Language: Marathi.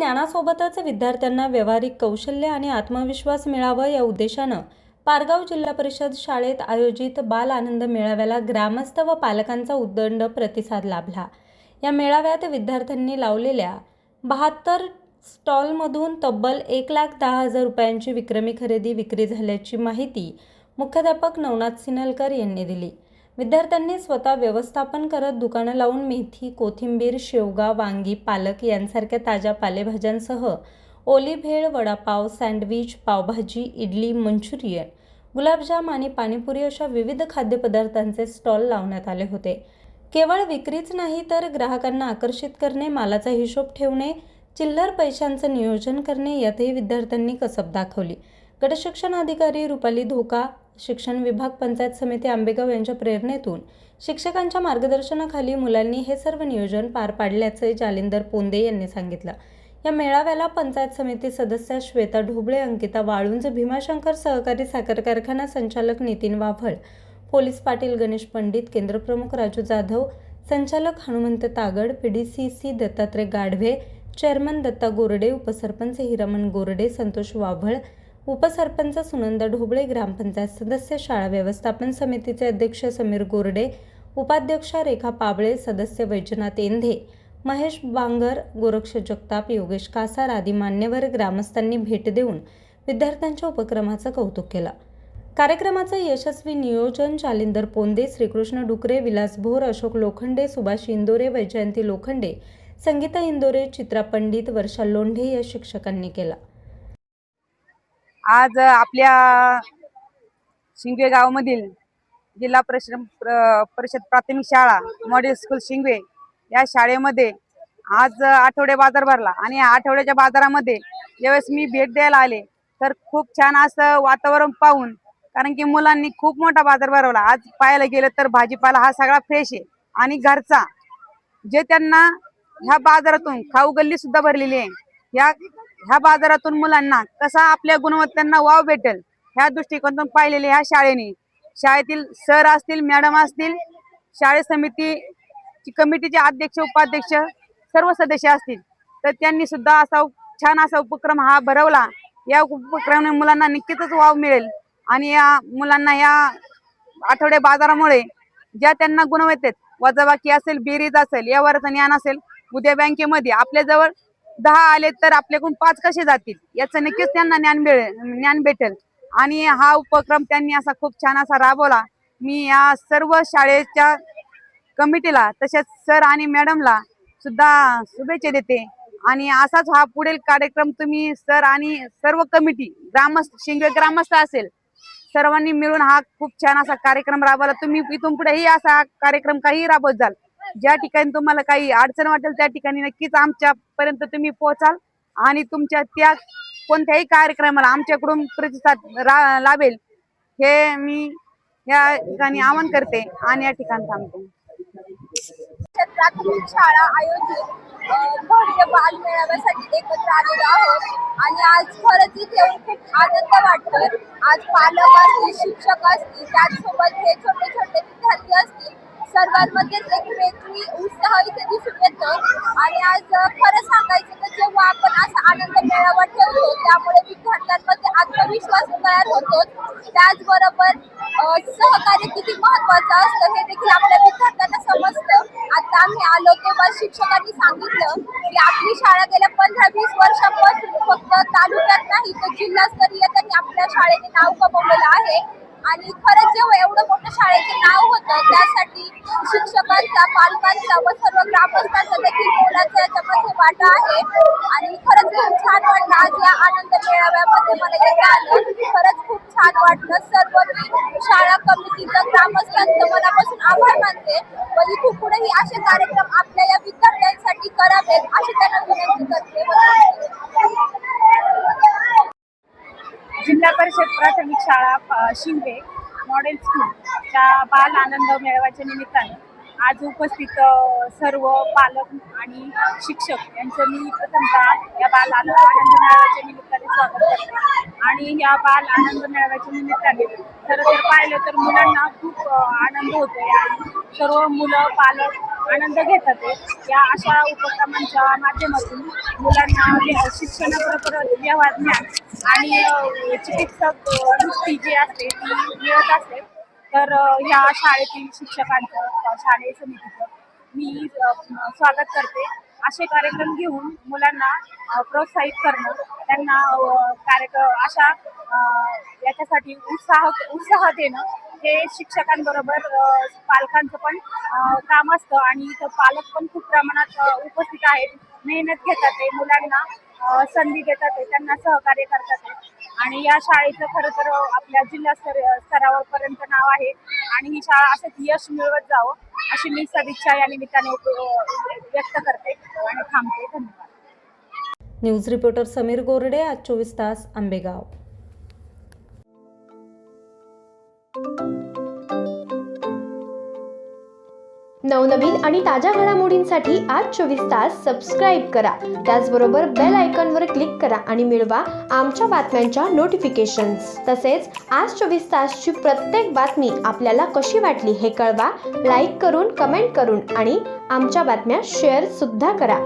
ज्ञानासोबतच विद्यार्थ्यांना व्यावहारिक कौशल्य आणि आत्मविश्वास मिळावा या उद्देशानं पारगाव जिल्हा परिषद शाळेत आयोजित बाल आनंद मेळाव्याला ग्रामस्थ व पालकांचा उदंड प्रतिसाद लाभला। या मेळाव्यात विद्यार्थ्यांनी लावलेल्या 72 स्टॉलमधून तब्बल 1,10,000 रुपयांची विक्रमी खरेदी विक्री झाल्याची माहिती मुख्याध्यापक नवनाथ सिन्नलकर यांनी दिली। विद्यार्थ्यांनी स्वतः व्यवस्थापन करत दुकानं लावून मेथी, कोथिंबीर, शेवगा, वांगी, पालक यांसारख्या ताज्या पालेभाज्यांसह ओली भेळ, वडापाव, सँडविच, पावभाजी, इडली, मंचुरियन, गुलाबजाम आणि पाणीपुरी अशा विविध खाद्यपदार्थांचे स्टॉल लावण्यात आले होते। केवळ विक्रीच नाही तर ग्राहकांना आकर्षित करणे, मालाचा हिशोब ठेवणे, चिल्लर पैशांचं नियोजन करणे यातही विद्यार्थ्यांनी कसब दाखवली। गटशिक्षण अधिकारी रुपाली धोका, शिक्षण विभाग, पंचायत समिती आंबेगाव यांच्या प्रेरणेतून शिक्षकांच्या मार्गदर्शनाखाली मुलांनी हे सर्व नियोजन पार पाडल्याचे जालिंदर पोंदे यांनी सांगितलं। या मेळाव्याला पंचायत समिती सदस्य श्वेता ढोबळे, अंकिता वाळुंज, भीमाशंकर सहकारी साखर कारखाना संचालक नितीन वाभळ, पोलीस पाटील गणेश पंडित, केंद्रप्रमुख राजू जाधव, संचालक हनुमंत तागड, पीडीसीसी दत्तात्रय गाढवे, चेअरमन दत्ता गोरडे, उपसरपंच हिरामन गोरडे, संतोष वाभळ, उपसरपंच सुनंदा ढोबळे, ग्रामपंचायत सदस्य, शाळा व्यवस्थापन समितीचे अध्यक्ष समीर गोरडे, उपाध्यक्षा रेखा पाबळे, सदस्य वैजनाथ एंधे, महेश बांगर, गोरक्ष जगताप, योगेश कासार आदी मान्यवर ग्रामस्थांनी भेट देऊन विद्यार्थ्यांच्या उपक्रमाचं कौतुक केलं। कार्यक्रमाचं यशस्वी नियोजन जालिंदर पोंदे, श्रीकृष्ण डुकरे, विलास भोर, अशोक लोखंडे, सुभाष इंदोरे, वैजयंती लोखंडे, संगीता इंदोरे, चित्रा पंडित, वर्षा लोंढे या शिक्षकांनी केला। आज आपल्या शिंगवे गावामधील जिल्हा परिषद प्राथमिक शाळा मॉडेल स्कूल शिंगवे या शाळेमध्ये आज आठवडे बाजार भरला आणि आठवड्याच्या बाजारामध्ये ज्यावेळेस मी भेट द्यायला आले तर खूप छान असं वातावरण पाहून, कारण की मुलांनी खूप मोठा बाजार भरवला। आज पाहायला गेलं तर भाजीपाला हा सगळा फ्रेश आहे आणि घरचा, जे त्यांना ह्या बाजारातून खाऊ गल्ली सुद्धा भरलेली आहे। ह्या बाजारातून मुलांना कसा आपल्या गुणवत्तांना वाव भेटेल ह्या दृष्टिकोनातून पाहिलेले ह्या शाळेने, शाळेतील सर असतील, मॅडम असतील, शाळे समिती कमिटीचे अध्यक्ष, उपाध्यक्ष, सर्व सदस्य असतील, तर त्यांनी सुद्धा असा छान असा उपक्रम हा भरवला। या उपक्रमाने मुलांना नक्कीच वाव मिळेल आणि या मुलांना या आठवडे बाजारामुळे ज्या त्यांना गुणवत्तेत वजाबाकी असेल, बेरीज असेल, यावरचं ज्ञान असेल, उद्या बँकेमध्ये आपल्याजवळ 10 आले तर आपल्याकडून 5 कसे जातील याचं नक्कीच त्यांना ज्ञान भेटेल आणि हा उपक्रम त्यांनी असा खूप छान असा राबवला। मी या सर्व शाळेच्या कमिटीला तसेच सर आणि मॅडमला सुद्धा शुभेच्छा देते आणि असाच हा पुढील कार्यक्रम तुम्ही सर आणि सर्व कमिटी शिंगवे ग्रामस्थ असेल सर्वांनी मिळून हा खूप छान असा कार्यक्रम राबवला। तुम्ही इथून पुढेही असा कार्यक्रम काही राबवत जाल, ज्या ठिकाणी तुम्हाला काही अडचण वाटेल त्या ठिकाणी नक्कीच आमच्यापर्यंत तुम्ही पोहोचाल आणि तुमच्या त्या कोणत्याही कार्यक्रमाला आमच्याकडून प्रतिसाद लाभेल हे मी या ठिकाणी आवाहन करते आणि या ठिकाणी थांबते। प्राथमिक शाळा आयोजित भव्य बाल मेळाव्यासाठी एकत्र आलेलो आहोत आणि आज खरंच इथे खूप आनंद वाटतोय। आज पालक असतील, शिक्षक असतील, त्याचसोबत हे छोटे छोटे विद्यार्थी असतील, सर्वांमध्ये एक वेगळी उत्साह इथे दिसून येतो आणि आज खरं सांगायचं तर जेव्हा आपण असा आनंद मेळावा ठेवतो त्यामुळे विद्यार्थ्यांमध्ये आत्मविश्वास तयार होतो। त्याचबरोबर सहकार्य किती महत्त्वाचं असतं हे देखील आपल्या विद्यार्थ्यांना समजतं। आता आम्ही आलो तेव्हा शिक्षकांनी सांगितलं की आपली शाळा गेल्या 15-20 वर्षांपासून फक्त तालुक्यात नाही तर जिल्हास्तरीय त्यांनी आपल्या शाळेने नाव कमवलेलं आहे आणि खरंच जेव्हा एवढं मोठं शाळेचं नाव होतं त्यासाठी शिक्षकांचा, पालकांचा व सर्व ग्रामस्थांचा देखील मोलाचा याच्यामध्ये वाटा आहे आणि खरंच खूप छान वाटलं। आज या आनंद मेळाव्यामध्ये मला येता आलं, खरंच खूप छान वाटलं। सर्व मी शाळा कमिटीचं, ग्रामस्थांचं मनापासून आभार मानते व इथून पुढेही असे कार्यक्रम आपल्या या विद्यार्थ्यांसाठी करावेत अशी त्यांना विनंती करते। जिल्हा परिषद प्राथमिक शाळा शिंगवे मॉडेल स्कूलच्या बाल आनंद मेळाव्याच्या निमित्ताने आज उपस्थित सर्व पालक आणि शिक्षक यांचं मी प्रथमतः या बाल आनंद मेळाव्याच्या निमित्ताने स्वागत करते आणि या बाल आनंद मेळाव्याच्या निमित्ताने खरं तर पाहिलं तर मुलांना खूप आनंद होतोय आणि सर्व मुलं, पालक आनंद घेतात ते. या अशा उपक्रमांच्या माध्यमातून मुलांना शिक्षणाबरोबर व्यवहार ज्ञान आणि चिकित्सक वृत्ती जी असते ती मिळत असते. तर ह्या शाळेतील शिक्षकांचं शालेय समितीचं मी स्वागत करते. असे कार्यक्रम घेऊन मुलांना प्रोत्साहित करणं, त्यांना अशा याच्यासाठी उत्साह देणं हे शिक्षकांबरोबर पालकांचं पण काम असतं. आणि इथं पालक पण खूप प्रमाणात उपस्थित आहेत, मेहनत घेतात ते, मुलांना संधी देतात ते, त्यांना सहकार्य करतात ते. आणि या शाळेचं खरं तर आपल्या जिल्हा स्तरावरपर्यंत नाव आहे आणि ही शाळा असंच यश मिळवत जावं अशी मी सदिच्छा या निमित्ताने व्यक्त करते आणि थांबते. धन्यवाद. न्यूज रिपोर्टर समीर गोरडे, आज 24 तास, आंबेगाव. नवनवीन आणि ताज्या घडामोडींसाठी आज 24 तास सबस्क्राईब करा. त्याचबरोबर बेल आयकॉनवर क्लिक करा आणि मिळवा आमच्या बातम्यांच्या नोटिफिकेशन्स. तसेच आज 24 तासची प्रत्येक बातमी आपल्याला कशी वाटली हे कळवा. लाईक करून, कमेंट करून आणि आमच्या बातम्या शेअर सुद्धा करा.